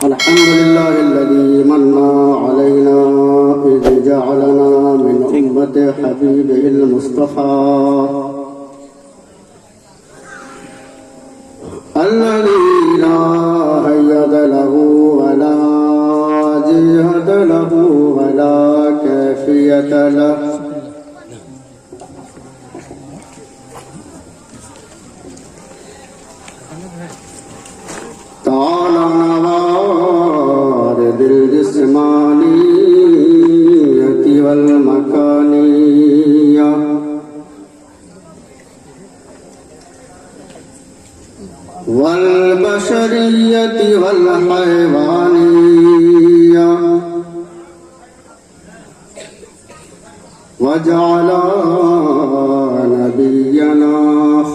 الحمد لله الذي من علينا إذ جعلنا من أمة حبيبه المصطفى الذي لا هيد له ولا جهد له ولا كافية له تعالى وارد الجسمانية والمكانية والبشرية والحيوانية وجعل نبينا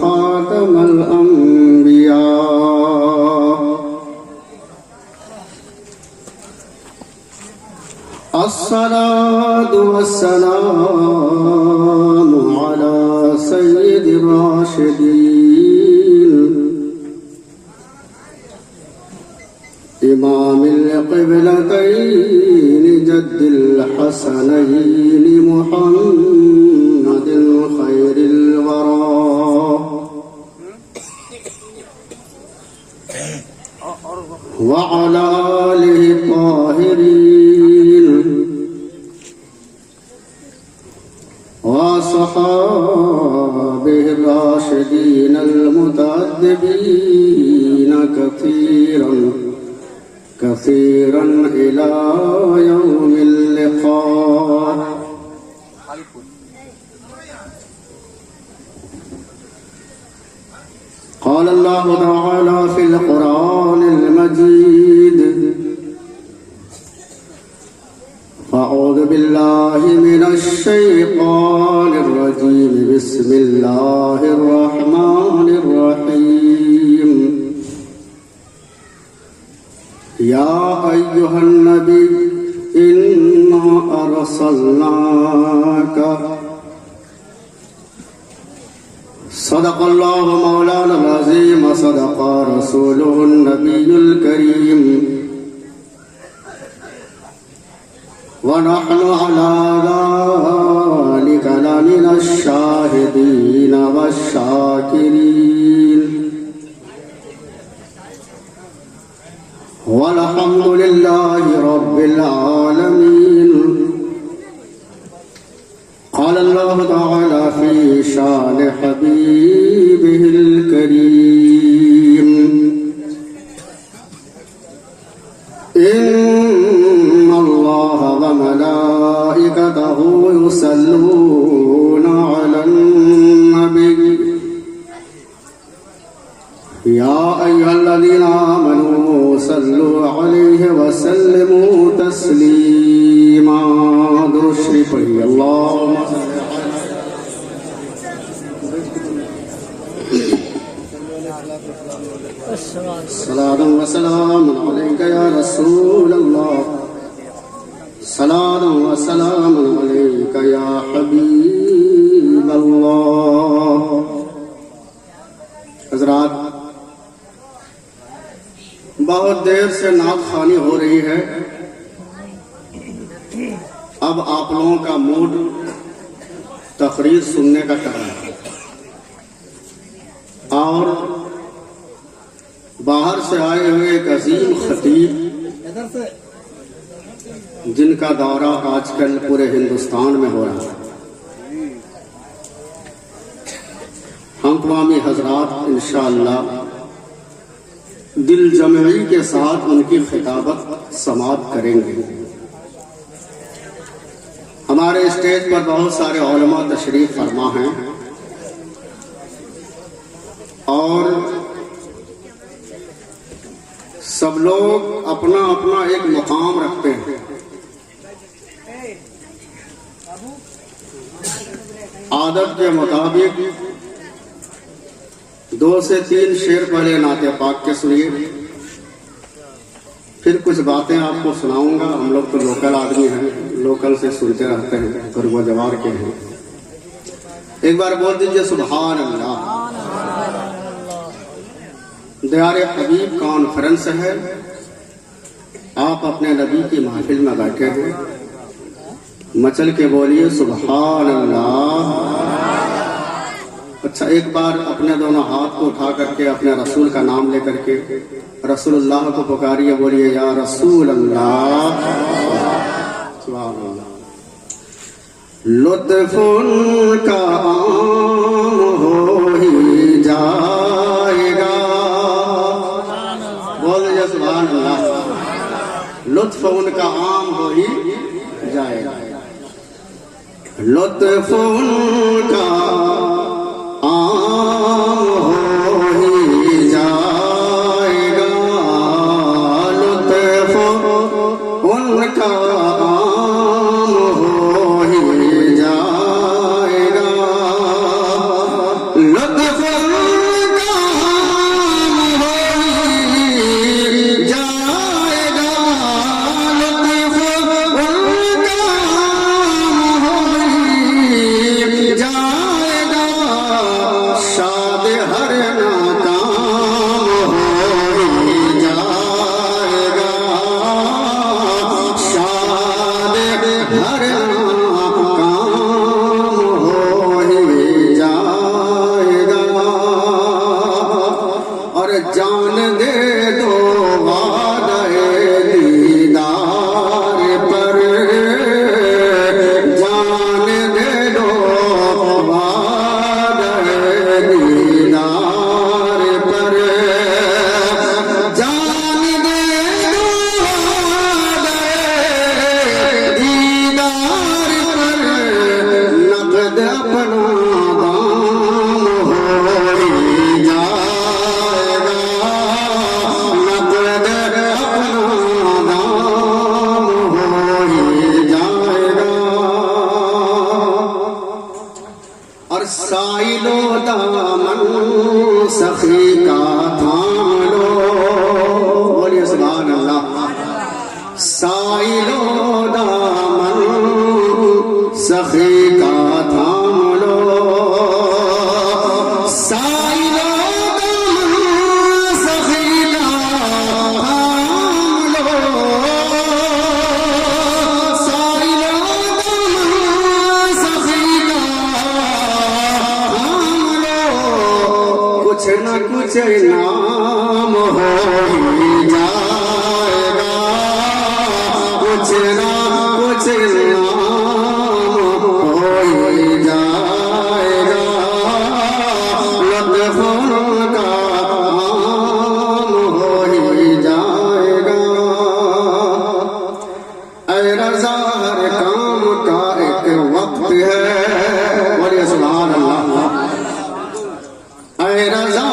خاتم الأنبياء الصلاة والسلام على سيد الراشدين إمام القبلتين جد الحسنين محمد خير الورى وعلى آله الطاهرين وصحابه الراشدين المتأدبين كثيرا إلى يوم اللقاء. قال الله تعالى في القرآن المجيد أعوذ بالله من الشيطان الرجيم بسم الله الرحمن الرحيم يا أيها النبي إنا أرسلناك صدق الله مولانا العظيم صدق رسوله النبي الكريم ونحن على ذلك لمن الشاهدين والشاكرين والحمد لله رب العالمين. قال الله تعالى في شان حبيبه الكريم إن الله وملائكته يصلون على النبي يا أيها الذين آمنوا صلوا عليه وسلموا تسليما. درود شریف پڑھیے. اللهم صلاة وسلام عليك يا رسول الله صلاة وسلام عليك يا حبيب الله. حضرات، بہت دیر سے نعت خوانی ہو رہی ہے. اب آپ لوگوں کا موڈ تقریر سننے کا کر رہا ہے اور باہر سے آئے ہوئے ایک عظیم خطیب جن کا دورہ آج کل پورے ہندوستان میں ہو رہا ہے، ہم تمامی حضرات انشاءاللہ دل جمعی کے ساتھ ان کی خطابت سماعت کریں گے. ہمارے اسٹیج پر بہت سارے علماء تشریف فرما ہیں اور سب لوگ اپنا اپنا ایک مقام رکھتے ہیں. عادت کے مطابق 2 سے 3 شعر پہلے نعت پاک کے سنیے، پھر کچھ باتیں آپ کو سناؤں گا. ہم لوگ تو لوکل آدمی ہیں، لوکل سے سنتے رہتے ہیں، گرو جوار کے ہیں. ایک بار بول دیجئے سبحان اللہ. دیار حبیب کانفرنس ہے، آپ اپنے نبی کی محفل میں بیٹھے ہیں، مچل کے بولیے سبحان اللہ۔ اچھا، ایک بار اپنے دونوں ہاتھ کو اٹھا کر کے اپنے رسول کا نام لے کر کے رسول اللہ کو پکاریے، بولیے یا رسول اللہ، سبحان اللہ۔ لطف ان کا عام ہو ہی جائے گا، بول دیجیے سبحان اللہ۔ لطف ان کا عام ہو ہی جائے گا، لطف ان کا عام ہو ہی جائے گا، لطف ان کا عام ہو ہی جائے گا، لطف ان کا عام ہو ہی جائے گا، لطف ان کا عام ہو ہی جائے گا، شاد ہر ناکام ہو ہی جائے گا، شاد ہر ناکام ہو ہی جائے گا، اور جان دے دو وعدہ دیدار پر، جان دے دو وعدہ دیدار پر، جان دے دو وعدہ دیدار پر، نقد اپنا دام ہو ہی جائے گا، نقد اپنا دام ہو ہی جائے گا، اور سائل و دامن سخی کا تھام لو، بولیے سبحان اللہ۔ سائل و دامن سخی کا تھام لو، سائل و دامن سخی کا تھام لو، سائل و دامن سخی کا تھام لو، کچھ نہ کچھ نام ہو ہی جائے گا، کچھ نہ کچھ نام ہو ہی جائے گا، لطف ان کا عام ہو ہی جائے گا، اے رضا ہر کام کا ایک وقت ہے، بولیے سبحان اللہ۔ اے رضا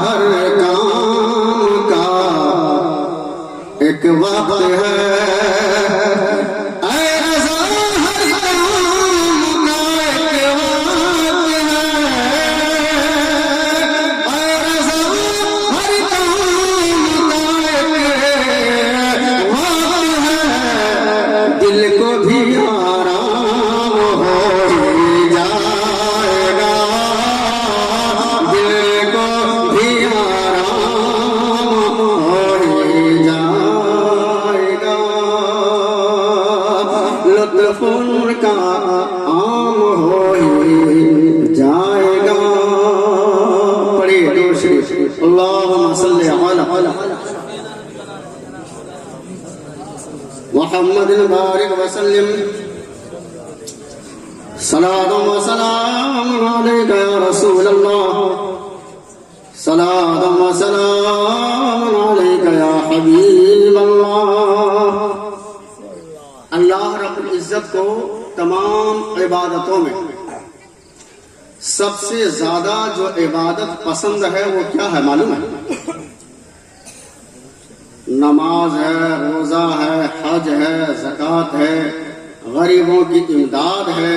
ہر کام کا ایک وقت ہے، اے رضا ہر کام کا ایک وقت ہے، اے رضا ہر کام کا ایک وقت ہے، دل کو بھی آرام ہو ہی جائے گا، دل کو بھی آرام ہو ہی جائے گا، لطف ان کا عام ہو ہی جائے گا۔ پڑھیے درود شریف، اللہم صلی علی محمد بارک وسلم، صلاۃ و سلام علیک یا رسول اللہ، صلاۃ و سلام علیک یا حبیب اللہ۔ اللہ رب العزت کو تمام عبادتوں میں سب سے زیادہ جو عبادت پسند ہے وہ کیا ہے معلوم ہے؟ نماز ہے، روزہ ہے، حج ہے، زکوٰۃ ہے، غریبوں کی امداد ہے۔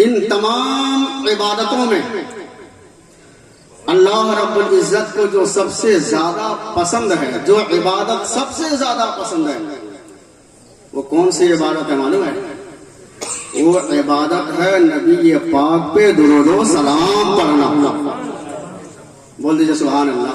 ان تمام عبادتوں میں اللہ رب العزت کو جو سب سے زیادہ پسند ہے، جو عبادت سب سے زیادہ پسند ہے، وہ کون سی عبادت ہے معلوم ہے؟ وہ عبادت ہے نبی پاک پہ درود و سلام پڑھنا۔ بول دیجیے سبحان اللہ۔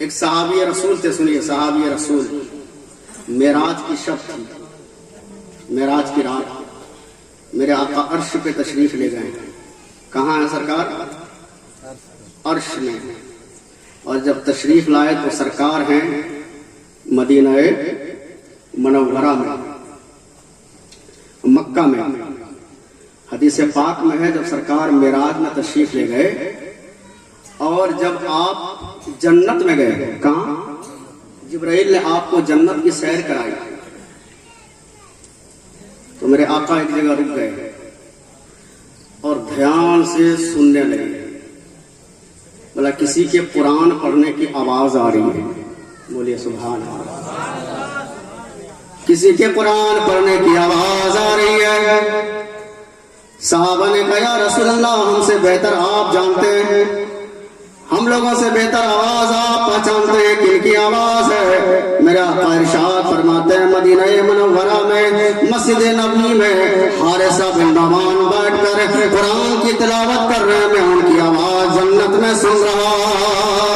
ایک صحابی رسول تھے, سنیے, صحابی رسول, معراج کی شب تھی, معراج کی رات میرے آقا عرش پہ تشریف لے گئے. کہاں ہے سرکار؟ عرش میں. اور جب تشریف لائے تو سرکار ہیں مدینہ منورہ میں, مکہ میں. حدیث پاک میں ہے جب سرکار معراج میں تشریف لے گئے اور جب آپ جنت میں گئے, کہاں؟ جبرائیل نے آپ کو جنت کی سیر کرائی تو میرے آقا ایک جگہ رک گئے اور دھیان سے سننے لگے. بولا کسی کے قرآن پڑھنے کی آواز آ رہی ہے, بولیے سبحان اللہ. کسی کے قرآن پڑھنے کی آواز آ رہی ہے. صحابہ نے کہا یا رسول اللہ, ہم سے بہتر آپ جانتے ہیں, ہم لوگوں سے بہتر آواز آپ پہچانتے ہیں, کن کی آواز ہے؟ میرا آقا ارشاد فرماتے ہیں مدینہ منورہ میں مسجد نبی میں حارثہ بن نعمان بیٹھ کر قرآن کی تلاوت کر رہے ہیں, میں ان کی آواز جنت میں سن رہا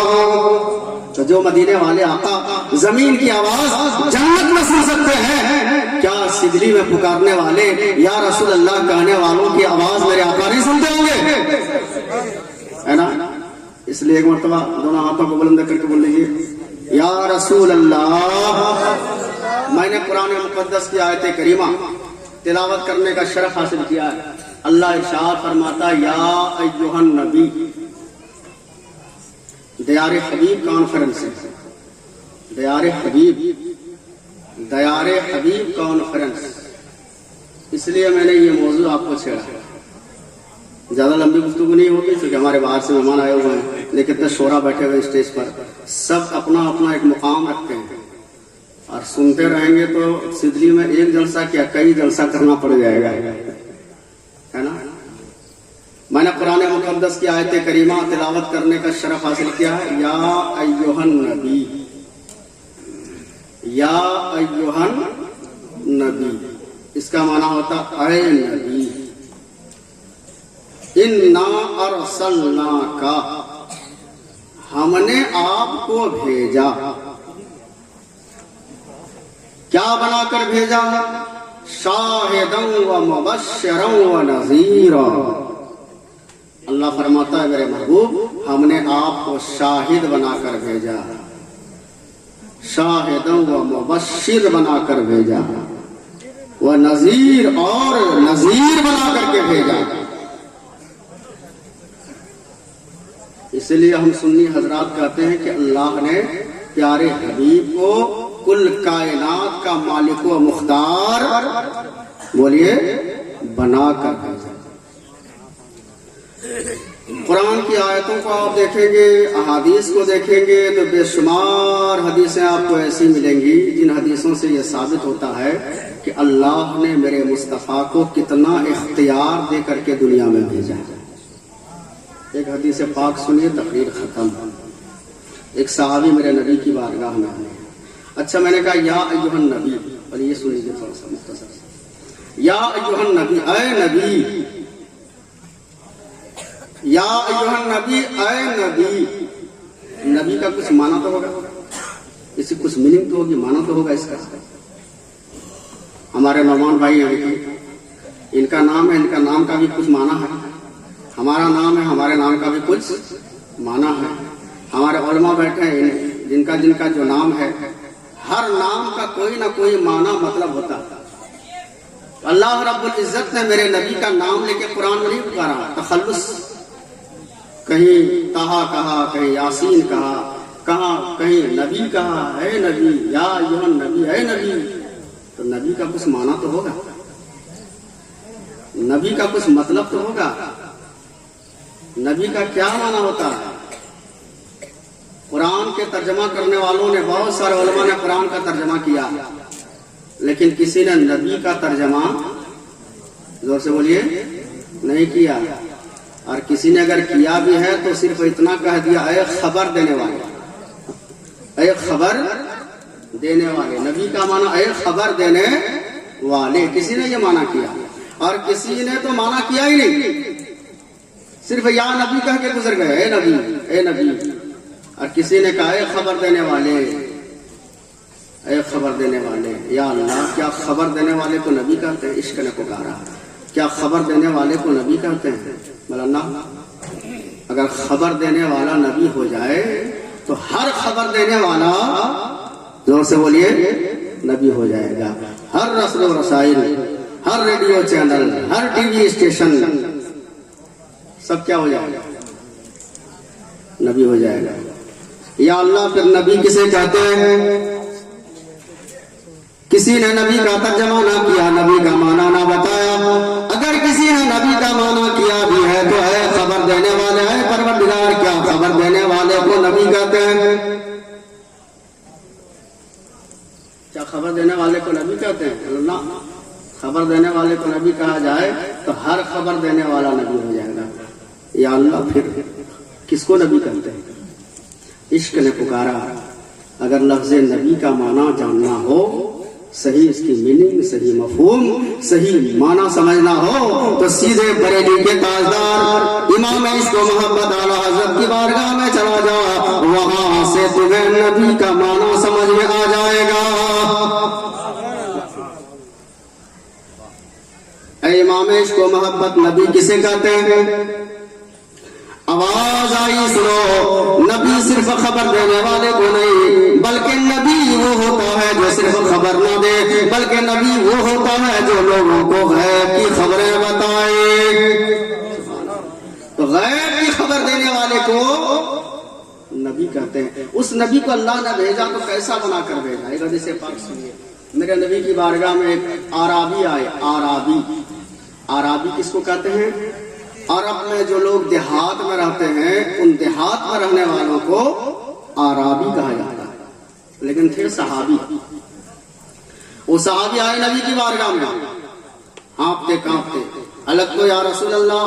ہوں. تو جو مدینے والے آقا زمین کی آواز جنت میں سن سکتے ہیں, کیا سدلی میں پکارنے والے یا رسول اللہ کہنے والوں کی آواز میرے آقا نہیں سنتے ہوں گے؟ ہے نا. اس لیے ایک مرتبہ دونوں ہاتھوں کو بلند کر کے بول لیجیے یا رسول اللہ. میں نے قرآن مقدس کی آیت کریمہ تلاوت کرنے کا شرف حاصل کیا ہے. اللہ ارشاد فرماتا یا ایھا النبی, دیار حبیب کانفرنس, دیار حبیب کانفرنس. اس لیے میں نے یہ موضوع آپ کو چھیڑا. زیادہ لمبی گفتگو نہیں ہوگی کیونکہ ہمارے باہر سے مہمان آئے ہوئے ہیں, لیکن اتنے شعراء بیٹھے ہوئے اسٹیج پر, سب اپنا اپنا ایک مقام رکھتے ہیں اور سنتے رہیں گے تو سدلی میں ایک جلسہ کیا کئی جلسہ کرنا پڑ جائے گا, ہے نا. میں نے قرآن مقدس کی آیت کریمہ تلاوت کرنے کا شرف حاصل کیا ہے. یا ایھا النبی, یا ایھا النبی, اس کا معنی ہوتا اے نبی. انا ارسلناک, ہم نے آپ کو بھیجا. کیا بنا کر بھیجا؟ شاہدا و مبشرا و نذیرا. اللہ فرماتا ہے میرے محبوب ہم نے آپ کو شاہد بنا کر بھیجا, شاہدا و مبشر بنا کر بھیجا, و نذیر, اور نذیر بنا کر کے بھیجا. اس لیے ہم سنی حضرات کہتے ہیں کہ اللہ نے پیارے حبیب کو کل کائنات کا مالک و مختار, بولیے, بنا کر بھیجا. قرآن کی آیتوں کو آپ دیکھیں گے, احادیث کو دیکھیں گے تو بے شمار حدیثیں آپ کو ایسی ملیں گی جن حدیثوں سے یہ ثابت ہوتا ہے کہ اللہ نے میرے مصطفیٰ کو کتنا اختیار دے کر کے دنیا میں بھیجا. ایک حدیث پاک سنیے, تقریر ختم. ایک صحابی میرے نبی کی بارگاہ میں آئے. اچھا میں نے کہا یا ایھا النبی, اور یہ سن لیجیے تھوڑا سا مختصر. یا ایھا النبی, اے نبی. یا ایھا النبی, اے نبی. نبی کا کچھ معنی تو ہوگا, اس کی کچھ میننگ تو ہوگی, معنی تو ہوگا اس کا. ہمارے نعمان بھائی ہیں, ان کا نام ہے, ان کا نام کا بھی کچھ معنی ہے. ہمارا نام ہے, ہمارے نام کا بھی کچھ معنی ہے. ہمارے علماء بیٹھے ہیں جن کا جو نام ہے, ہر نام کا کوئی نہ کوئی معنی مطلب ہوتا ہے. اللہ رب العزت نے میرے نبی کا نام لے کے قرآن میں نہیں پکارا تخلص. کہیں طٰہٰ کہا, کہیں یاسین کہا, کہیں نبی کہا, اے نبی, یا ایھا النبی, اے نبی. تو نبی کا کچھ معنی تو ہوگا, نبی کا کچھ مطلب تو ہوگا. نبی کا کیا معنی ہوتا ہے؟ قرآن کے ترجمہ کرنے والوں نے, بہت سارے علماء نے قرآن کا ترجمہ کیا, لیکن کسی نے نبی کا ترجمہ, زور سے بولیے, نہیں کیا. اور کسی نے اگر کیا بھی ہے تو صرف اتنا کہہ دیا اے خبر دینے والے, اے خبر دینے والے. نبی کا معنی اے خبر دینے والے, کسی نے یہ معنی کیا. اور کسی نے تو معنی کیا ہی نہیں, صرف یا نبی کہہ کے گزر گئے, اے نبی, اے نبی. اور کسی نے کہا اے خبر دینے والے، اے خبر دینے والے، یا اللہ کیا خبر دینے والے کو نبی کہتے ہیں؟ عشق نے پکارا، کیا خبر دینے والے کو نبی کہتے ہیں؟ مولانا اگر خبر دینے والا نبی ہو جائے تو ہر خبر دینے والا، زور سے بولیے، نبی ہو جائے گا۔ ہر رسل و رسائل، ہر ریڈیو چینل، ہر ٹی وی اسٹیشن، سب کیا ہو جائے گا؟ نبی ہو جائے گا۔ یا اللہ پھر نبی کسے کہتے ہیں؟ کسی نے نبی کا ترجمہ نہ کیا، نبی کا معنی نہ بتایا۔ اگر کسی نے نبی کا معنی کیا بھی ہے تو ہے خبر دینے والے، ہے پروردگار کیا خبر دینے والے کو نبی کہتے ہیں؟ کیا خبر دینے والے کو نبی کہتے ہیں؟ اللہ خبر دینے والے کو نبی کہا جائے تو ہر خبر دینے والا نبی ہو جائے گا۔ یا اللہ پھر کس کو نبی کہتے ہیں؟ عشق نے پکارا، اگر لفظ نبی کا معنی جاننا ہو، صحیح اس کی میننگ، صحیح مفہوم، صحیح معنی سمجھنا ہو تو سیدھے بریلی کے تاجدار امام عشق و محبت اعلیٰ حضرت کی بارگاہ میں چلا جا، وہاں سے تمہیں نبی کا معنی سمجھ میں آ جائے گا۔ اے امام عشق و محبت، نبی کسے کہتے ہیں؟ آواز آئی سنو، نبی صرف خبر دینے والے کو نہیں، بلکہ نبی وہ ہوتا ہے جو صرف خبر نہ دے، بلکہ نبی وہ ہوتا ہے جو لوگوں کو غیب کی خبریں بتائے۔ تو غیب کی خبر دینے والے کو نبی کہتے ہیں۔ اس نبی کو اللہ نے بھیجا تو کیسا بنا کر بھیجا؟ ایک حدیث پاک سنیے، میرے نبی کی بارگاہ میں ایک عربی آئے۔ عربی کس کو کہتے ہیں؟ عرب میں جو لوگ دیہات میں رہتے ہیں، ان دیہات میں رہنے والوں کو عربی کہا جاتا ہے، لیکن پھر صحابی، وہ صحابی آئے نبی کی بارگاہ میں ہانپتے کانپتے، حلق تو یا رسول اللہ،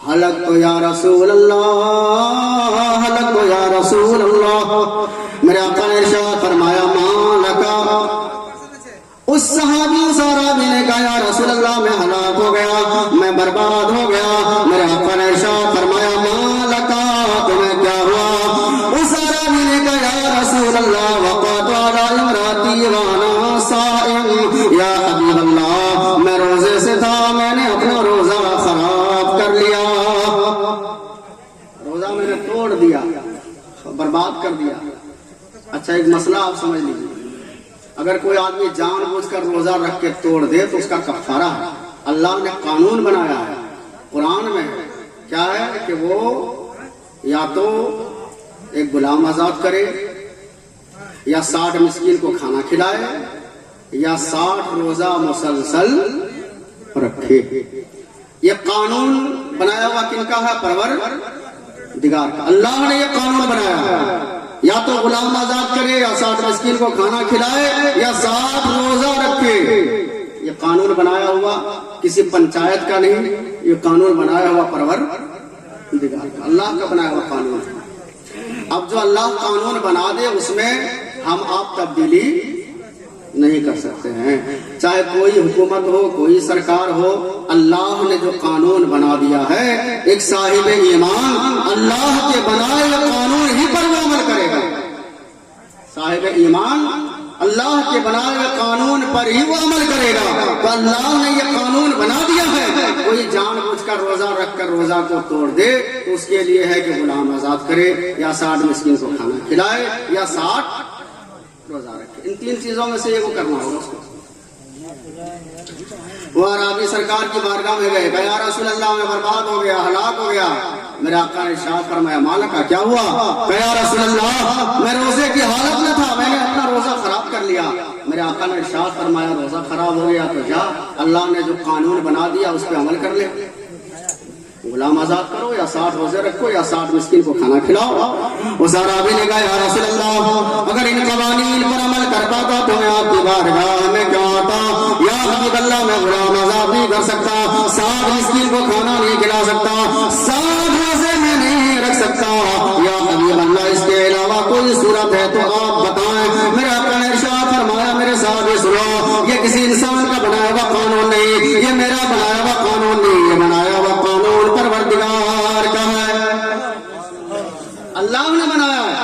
حلق تو یا رسول اللہ، حلق تو یا رسول اللہ۔ میرے آقا نے ارشاد فرمایا ماں لکا، اس صحابی اس عربی نے کہا یا رسول اللہ میں ہلاک ہو گیا، میں برباد ہو گیا۔ میرے آقا نے ارشاد فرمایا ما لکا، تمہیں کیا ہوا؟ اس عربی نے کہا یا رسول اللہ وقعت علی امراتی وانا صائم، یا حبیب اللہ میں روزے سے تھا، میں نے اپنا روزہ خراب کر لیا، روزہ میں نے توڑ دیا، برباد کر دیا۔ اچھا ایک مسئلہ آپ سمجھ لیجیے، اگر کوئی آدمی جان بوجھ کر روزہ رکھ کے توڑ دے تو اس کا کفارہ ہے۔ اللہ نے قانون بنایا ہے، قرآن میں کیا ہے کہ وہ یا تو ایک غلام آزاد کرے، یا 60 مسکین کو کھانا کھلائے، یا 60 روزہ مسلسل رکھے۔ یہ قانون بنایا ہوا کن کا ہے؟ پروردگار کا۔ اللہ نے یہ قانون بنایا ہے، یا تو غلام آزاد کرے، یا 60 مسکین کو کھانا کھلائے، یا 60 روزہ رکھے۔ یہ قانون بنایا ہوا کسی پنچایت کا نہیں، یہ قانون بنایا ہوا پروردگار کا، اللہ کا بنایا ہوا قانون۔ اب جو اللہ قانون بنا دے اس میں ہم آپ تبدیلی نہیں کر سکتے ہیں، چاہے کوئی حکومت ہو، کوئی سرکار ہو۔ اللہ نے جو قانون بنا دیا ہے، ایک صاحب ایمان اللہ کے بنائے ہوئے قانون ہی پر وہ عمل کرے گا۔ صاحب ایمان اللہ کے بنائے ہوئے قانون پر ہی وہ عمل کرے گا۔ تو اللہ نے یہ قانون بنا دیا ہے، کوئی جان بوجھ کر روزہ رکھ کر روزہ کو توڑ دے تو اس کے لیے ہے کہ غلام آزاد کرے، یا 60 مسکین کو کھانا کھلائے، یا 60 روزہ رکھے۔ ان 3 چیزوں میں سے یہ وہ کرنا ہوگا اس کو۔ وہ عربی سرکار کی بارگاہ میں گئے، یا رسول اللہ میں برباد ہو گیا، ہلاک ہو گیا۔ میرے آقا نے ارشاد فرمایا مالکا، کیا ہوا؟ یا رسول اللہ میں روزے کی حالت میں تھا، میں نے اپنا روزہ خراب کر لیا۔ میرے آقا نے ارشاد فرمایا روزہ خراب ہو گیا تو جا، اللہ نے جو قانون بنا دیا اس پہ عمل کر لے، غلام آزاد کرو، یا 60 روزے رکھو، یا 60 مسکین کو کھانا کھلاؤ۔ اس عربی نے کہا یا رسول اللہ اگر ان قوانین پر عمل کر پاتا تو میں آپ کی بارگاہ میں کیوں آتا؟ یا حبیب اللہ میں غلام آزاد نہیں کر سکتا، 60 مسکین کو کھانا نہیں کھلا سکتا، 60 روزے میں نہیں رکھ سکتا۔ یا حبیب اللہ اس کے علاوہ کوئی صورت ہے تو آپ بتائیں۔ میرے آقا نے ارشاد فرمایا میرے صحابی سنو، یہ کسی انسان کا بنایا ہوا قانون نہیں، یہ میرا بنایا ہوا قانون نہیں، یہ بنایا ہوا قانون پروردگار کا ہے، اللہ نے بنایا ہے۔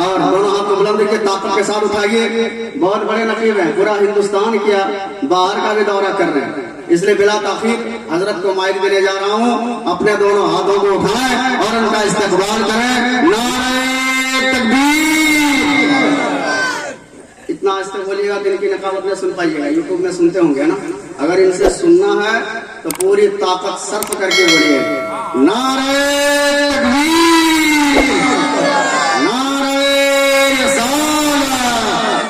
اور دونوں ہاتھ کو بلند کے طاقت کے ساتھ اٹھائیے. بہت بڑے نقیب ہیں, پورا ہندوستان کیا باہر کا بھی دورہ کر رہے ہیں, اس لیے بلا تاخیر حضرت کو مائک دینے جا رہا ہوں. اپنے دونوں ہاتھوں کو اٹھائیں اور ان کا استقبال کریں. نعرہ تکبیر. اتنا آہستہ بولیے گا دل کی نقابت میں سن پائیے گا, یوٹیوب میں سنتے ہوں گے نا. اگر ان سے سننا ہے تو پوری طاقت صرف کر کے بولیے